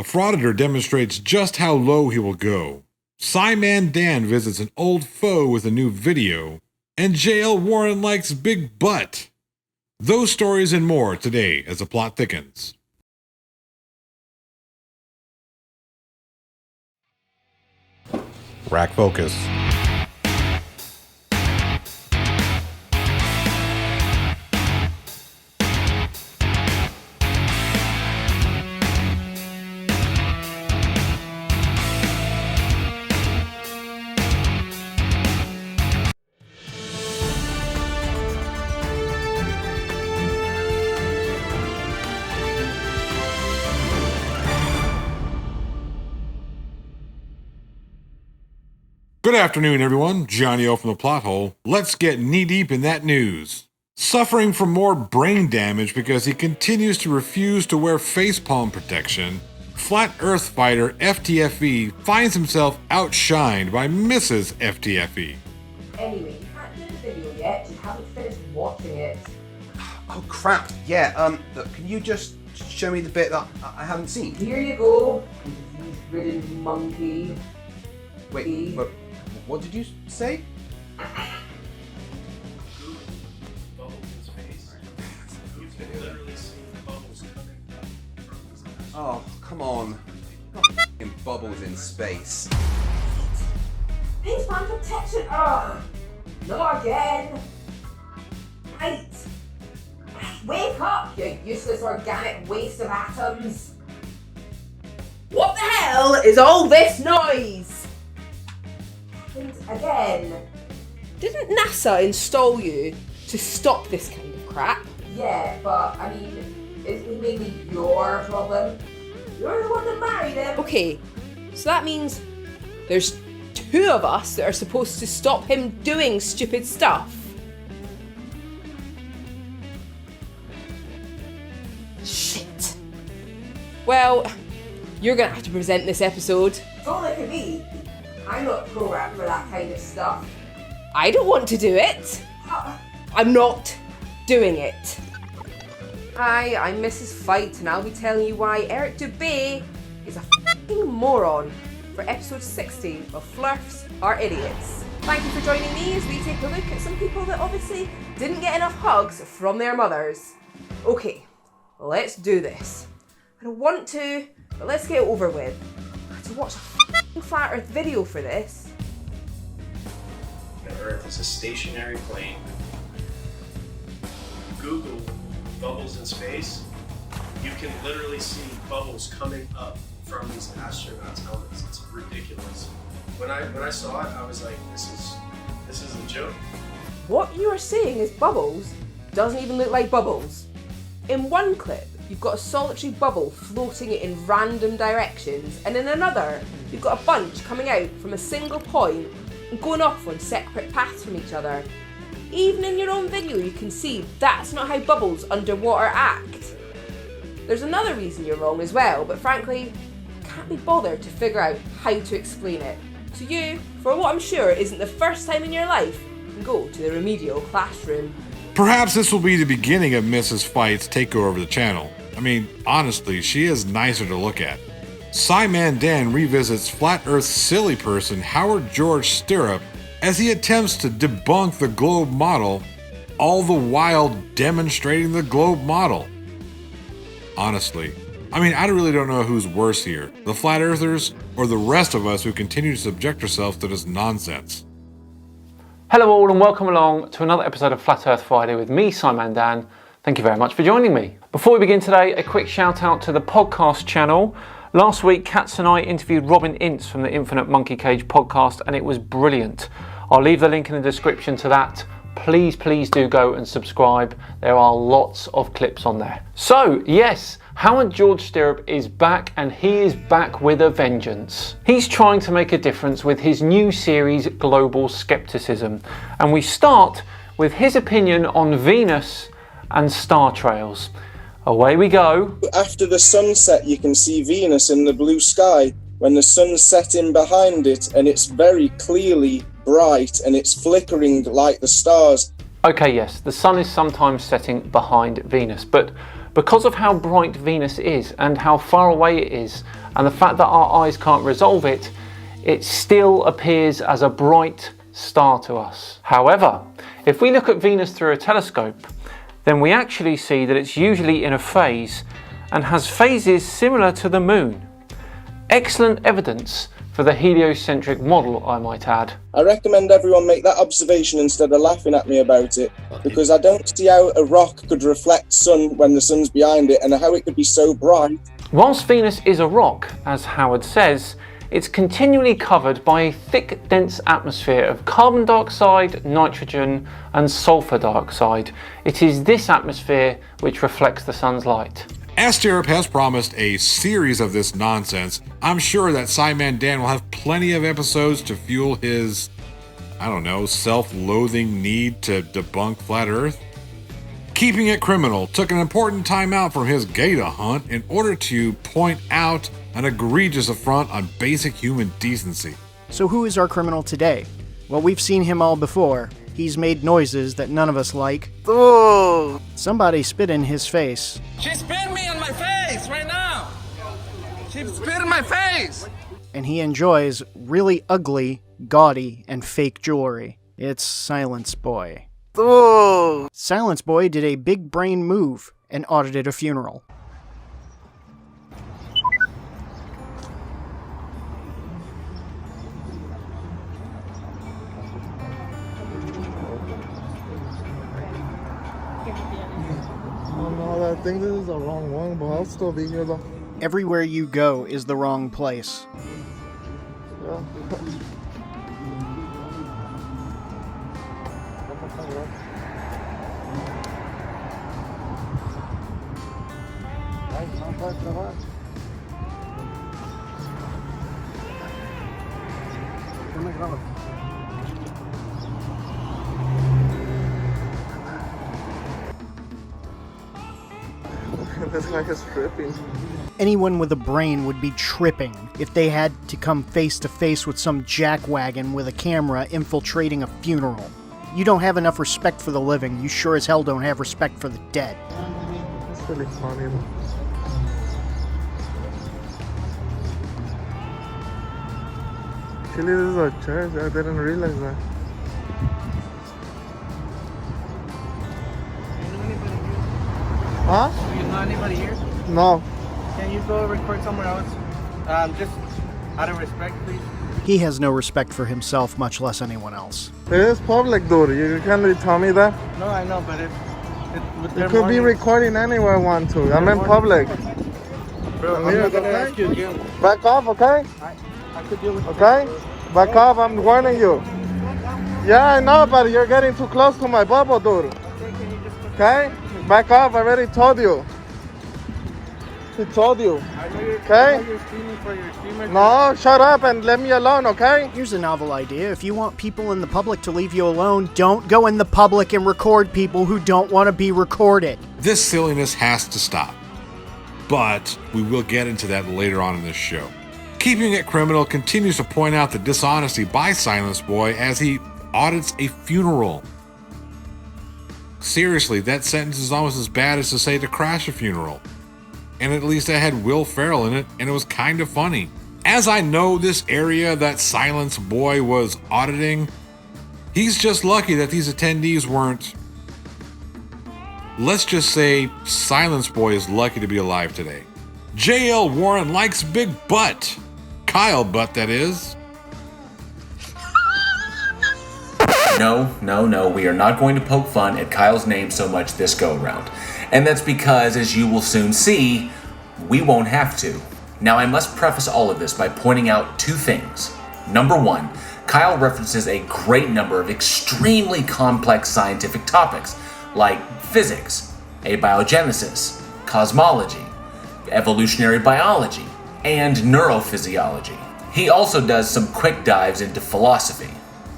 A Frauditor demonstrates just how low he will go. SciManDan visits an old foe with a new video. And J.L. Warren likes big butt. Those stories and more today as the plot thickens. Rack focus. Good afternoon, everyone. Johnny O from the Plothole. Let's get knee-deep in that news. Suffering from more brain damage because he continues to refuse to wear facepalm protection, Flat Earth fighter FTFE finds himself outshined by Mrs. FTFE. Anyway, you can't do the video yet. You haven't finished watching it. Oh crap! Yeah. Look, can you just show me the bit that I haven't seen? Here you go, disease-ridden monkey. Wait, but what did you say? Oh, come on. Not f***ing bubbles in space. Facepalm protection! Ugh! Not again! Right! Wake up, you useless organic waste of atoms! What the hell is all this noise? And again. Didn't NASA install you to stop this kind of crap? Yeah, but I mean, it's mainly your problem. You're the one that married him. Okay, so that means there's two of us that are supposed to stop him doing stupid stuff. Shit. Well, you're gonna have to present this episode. It's only for me. I'm not programmed for that kind of stuff. I don't want to do it. I'm not doing it. Hi, I'm Mrs. Fight, and I'll be telling you why Eric Dubé is a f***ing moron for episode 60 of Flirfs Are Idiots. Thank you for joining me as we take a look at some people that obviously didn't get enough hugs from their mothers. Okay, let's do this. I don't want to, but let's get it over with. I have to watch a f***ing Flat Earth video for this. The Earth is a stationary plane. Google bubbles in space. You can literally see bubbles coming up from these astronauts' helmets. It's ridiculous. When I saw it, I was like, this is a joke. What you are seeing is bubbles doesn't even look like bubbles. In one clip, you've got a solitary bubble floating in random directions, and in another, you've got a bunch coming out from a single point and going off on separate paths from each other. Even in your own video, you can see that's not how bubbles underwater act. There's another reason you're wrong as well, but frankly, I can't be bothered to figure out how to explain it. So you, for what I'm sure isn't the first time in your life, can go to the remedial classroom. Perhaps this will be the beginning of Mrs. Fight's takeover of the channel. I mean, honestly, she is nicer to look at. SciManDan revisits Flat Earth's silly person Howard George Stirrup as he attempts to debunk the globe model, all the while demonstrating the globe model. Honestly, I really don't know who's worse here, the Flat Earthers or the rest of us who continue to subject ourselves to this nonsense. Hello all and welcome along to another episode of Flat Earth Friday with me, SciManDan. Thank you very much for joining me. Before we begin today, a quick shout out to the podcast channel. Last week, Katz and I interviewed Robin Ince from the Infinite Monkey Cage podcast and it was brilliant. I'll leave the link in the description to that. Please do go and subscribe. There are lots of clips on there. So, yes, Howard George Stirrup is back and he is back with a vengeance. He's trying to make a difference with his new series, Global Skepticism. And we start with his opinion on Venus and star trails. Away we go. After the sunset, you can see Venus in the blue sky when the sun's setting behind it, and it's very clearly bright and it's flickering like the stars. Okay, yes, the sun is sometimes setting behind Venus, but because of how bright Venus is and how far away it is and the fact that our eyes can't resolve it, it still appears as a bright star to us. However, if we look at Venus through a telescope, then we actually see that it's usually in a phase and has phases similar to the Moon. Excellent evidence for the heliocentric model, I might add. I recommend everyone make that observation instead of laughing at me about it, because I don't see how a rock could reflect sun when the sun's behind it and how it could be so bright. Whilst Venus is a rock, as Howard says, it's continually covered by a thick, dense atmosphere of carbon dioxide, nitrogen, and sulfur dioxide. It is this atmosphere which reflects the sun's light. As Stirrup has promised a series of this nonsense, I'm sure that SciManDan will have plenty of episodes to fuel his, self-loathing need to debunk Flat Earth. Keeping It Criminal took an important time out from his gator hunt in order to point out an egregious affront on basic human decency. So who is our criminal today? Well, we've seen him all before. He's made noises that none of us like. Oh! Somebody spit in his face. She spit me on my face right now! She spit in my face! And he enjoys really ugly, gaudy, and fake jewelry. It's Silence Boy. Oh! Silence Boy did a big brain move and audited a funeral. I think this is the wrong one, but I'll still be here though. Everywhere you go is the wrong place. Yeah. This guy is tripping. Anyone with a brain would be tripping if they had to come face to face with some jackwagon with a camera infiltrating a funeral. You don't have enough respect for the living. You sure as hell don't have respect for the dead. It's really funny though. Actually, this is a church. I didn't realize that. Huh? Do you know anybody here? No. Can you go record somewhere else? Just out of respect, please. He has no respect for himself, much less anyone else. It is public, dude. You can't really tell me that. No, I know, but if You could be recording anywhere I want to. I'm in public. Bro, I'm not gonna ask you again. Back off, okay? I could deal with Okay? Back off, I'm warning you. Yeah, I know, but you're getting too close to my bubble, dude. Okay? Back off, I already told you. He told you. I know you're, okay? I know you're streaming for your streamer. No, shut up and let me alone, okay? Here's a novel idea. If you want people in the public to leave you alone, don't go in the public and record people who don't want to be recorded. This silliness has to stop. But we will get into that later on in this show. Keeping It Criminal continues to point out the dishonesty by Silence Boy as he audits a funeral. Seriously, that sentence is almost as bad as to say to crash a funeral. And at least it had Will Ferrell in it, and it was kind of funny. As I know this area that Silence Boy was auditing, he's just lucky that these attendees weren't... Let's just say Silence Boy is lucky to be alive today. J.L. Warren likes big butt. Kyle butt, that is. No, we are not going to poke fun at Kyle's name so much this go around. And that's because, as you will soon see, we won't have to. Now, I must preface all of this by pointing out two things. Number one, Kyle references a great number of extremely complex scientific topics, like physics, abiogenesis, cosmology, evolutionary biology, and neurophysiology. He also does some quick dives into philosophy.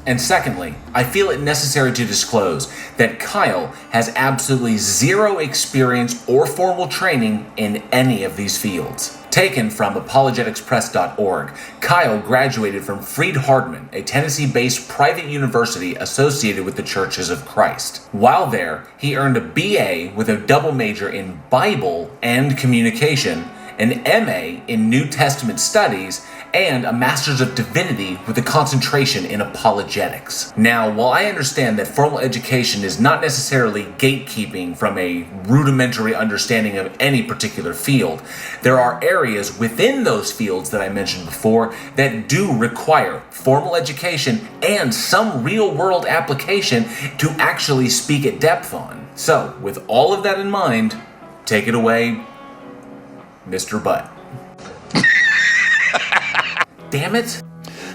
And secondly, I feel it necessary to disclose that Kyle has absolutely zero experience or formal training in any of these fields. Taken from apologeticspress.org, Kyle graduated from Freed-Hardeman, a Tennessee-based private university associated with the Churches of Christ. While there, he earned a BA with a double major in Bible and communication an MA in New Testament Studies, and a Master's of Divinity with a concentration in apologetics. Now, while I understand that formal education is not necessarily gatekeeping from a rudimentary understanding of any particular field, there are areas within those fields that I mentioned before that do require formal education and some real-world application to actually speak at depth on. So, with all of that in mind, take it away, Mr. Butt. Damn it.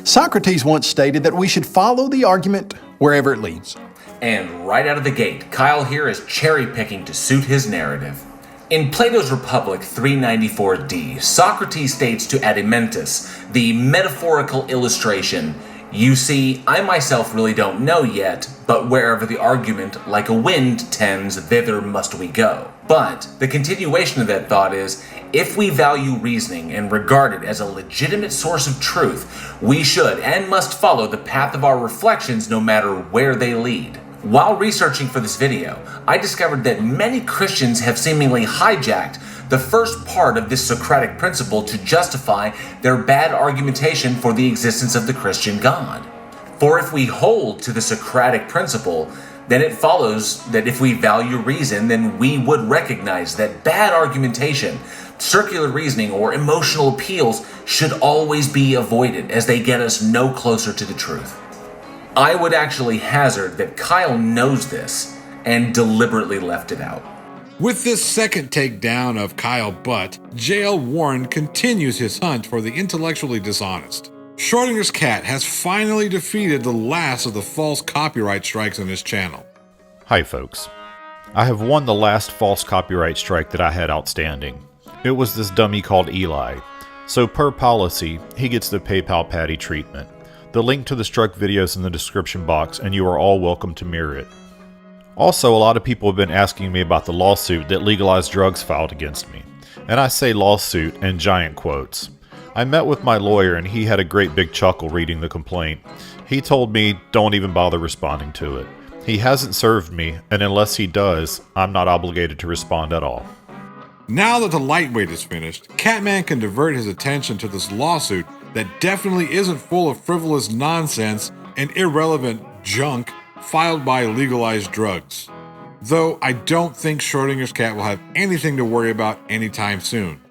Socrates once stated that we should follow the argument wherever it leads. And right out of the gate, Kyle here is cherry-picking to suit his narrative. In Plato's Republic 394d, Socrates states to Adeimantus, the metaphorical illustration, "You see, I myself really don't know yet, but wherever the argument like a wind tends, thither must we go." But the continuation of that thought is, if we value reasoning and regard it as a legitimate source of truth, we should and must follow the path of our reflections no matter where they lead. While researching for this video, I discovered that many Christians have seemingly hijacked the first part of this Socratic principle to justify their bad argumentation for the existence of the Christian God. For if we hold to the Socratic principle, then it follows that if we value reason, then we would recognize that bad argumentation, circular reasoning, or emotional appeals should always be avoided as they get us no closer to the truth. I would actually hazard that Kyle knows this and deliberately left it out. With this second takedown of Kyle Butt, J.L. Warren continues his hunt for the intellectually dishonest. Schroedinger's Cat has finally defeated the last of the false copyright strikes on his channel. Hi folks. I have won the last false copyright strike that I had outstanding. It was this dummy called Eli. So per policy, he gets the PayPal Patty treatment. The link to the struck video is in the description box and you are all welcome to mirror it. Also, a lot of people have been asking me about the lawsuit that legalized drugs filed against me. And I say lawsuit in giant quotes. I met with my lawyer and he had a great big chuckle reading the complaint. He told me don't even bother responding to it. He hasn't served me, and unless he does, I'm not obligated to respond at all. Now that the lightweight is finished, Catman can divert his attention to this lawsuit that definitely isn't full of frivolous nonsense and irrelevant junk filed by legalized drugs. Though I don't think Schrodinger's Cat will have anything to worry about anytime soon,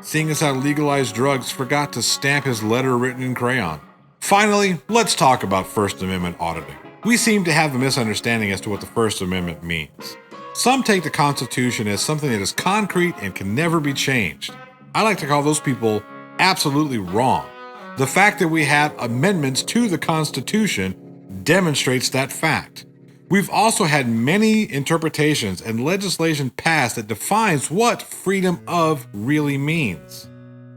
seeing as how legalized drugs forgot to stamp his letter written in crayon. Finally, let's talk about First Amendment auditing. We seem to have a misunderstanding as to what the First Amendment means. Some take the Constitution as something that is concrete and can never be changed. I like to call those people absolutely wrong. The fact that we have amendments to the Constitution demonstrates that fact. We've also had many interpretations and legislation passed that defines what freedom of really means.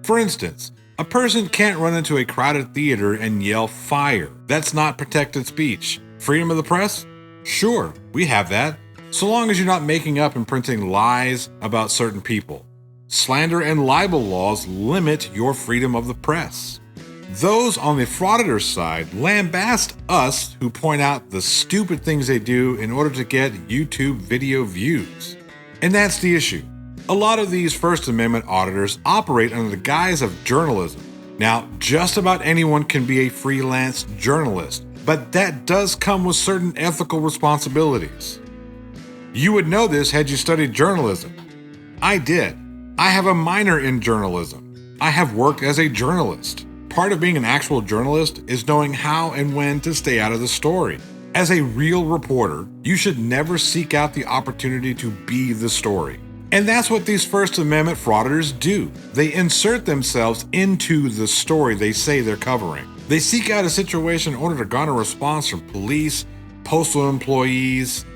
For instance, a person can't run into a crowded theater and yell fire. That's not protected speech. Freedom of the press? Sure, we have that, so long as you're not making up and printing lies about certain people. Slander and libel laws limit your freedom of the press. Those on the Frauditor side lambast us who point out the stupid things they do in order to get YouTube video views. And that's the issue. A lot of these First Amendment auditors operate under the guise of journalism. Now, just about anyone can be a freelance journalist, but that does come with certain ethical responsibilities. You would know this had you studied journalism. I did. I have a minor in journalism. I have worked as a journalist. Part of being an actual journalist is knowing how and when to stay out of the story. As a real reporter, you should never seek out the opportunity to be the story. And that's what these First Amendment frauditors do. They insert themselves into the story they say they're covering. They seek out a situation in order to garner a response from police, postal employees,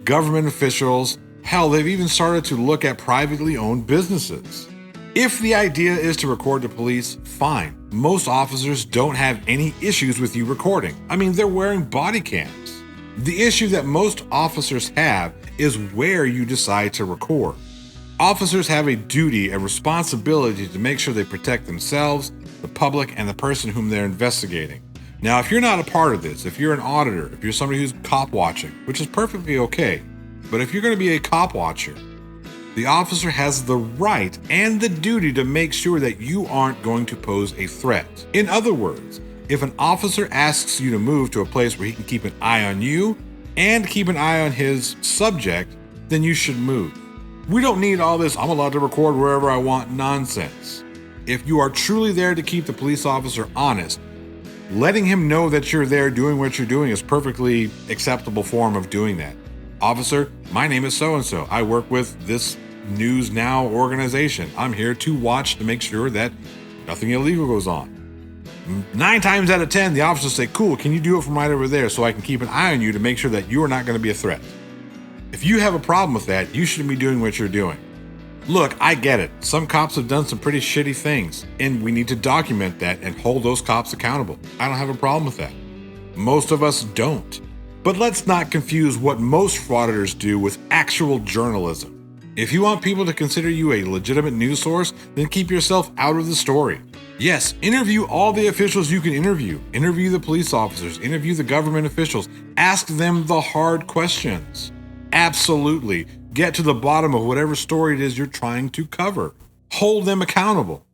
government officials. Hell, they've even started to look at privately owned businesses. If the idea is to record the police, fine. Most officers don't have any issues with you recording. I mean, they're wearing body cams. The issue that most officers have is where you decide to record. Officers have a duty and responsibility to make sure they protect themselves, the public, and the person whom they're investigating. Now, if you're not a part of this, if you're an auditor, if you're somebody who's cop watching, which is perfectly okay, but if you're going to be a cop watcher, The officer has the right and the duty to make sure that you aren't going to pose a threat. In other words, if an officer asks you to move to a place where he can keep an eye on you and keep an eye on his subject, then you should move. We don't need all this "I'm allowed to record wherever I want" nonsense. If you are truly there to keep the police officer honest, letting him know that you're there doing what you're doing is perfectly acceptable form of doing that. "Officer, my name is so-and-so. I work with this News Now organization. I'm here to watch to make sure that nothing illegal goes on." 9 times out of 10, the officers say, "Cool, can you do it from right over there so I can keep an eye on you to make sure that you are not going to be a threat?" If you have a problem with that, you shouldn't be doing what you're doing. Look, I get it. Some cops have done some pretty shitty things, and we need to document that and hold those cops accountable. I don't have a problem with that. Most of us don't. But let's not confuse what most frauditors do with actual journalism. If you want people to consider you a legitimate news source, then keep yourself out of the story. Yes, interview all the officials you can interview. Interview the police officers, interview the government officials. Ask them the hard questions. Absolutely. Get to the bottom of whatever story it is you're trying to cover. Hold them accountable.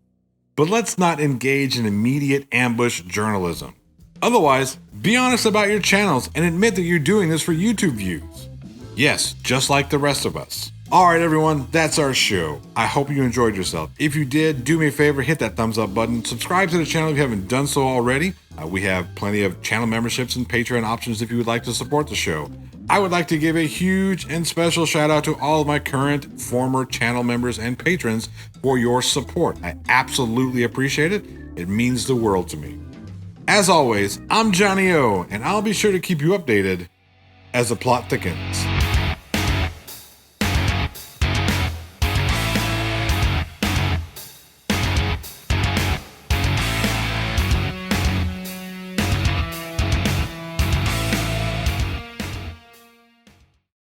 But let's not engage in immediate ambush journalism. Otherwise, be honest about your channels and admit that you're doing this for YouTube views. Yes, just like the rest of us. Alright everyone, that's our show. I hope you enjoyed yourself. If you did, do me a favor, hit that thumbs up button. Subscribe to the channel if you haven't done so already. We have plenty of channel memberships and Patreon options if you would like to support the show. I would like to give a huge and special shout out to all of my current, former channel members and patrons for your support. I absolutely appreciate it. It means the world to me. As always, I'm Johnny O, and I'll be sure to keep you updated as the plot thickens.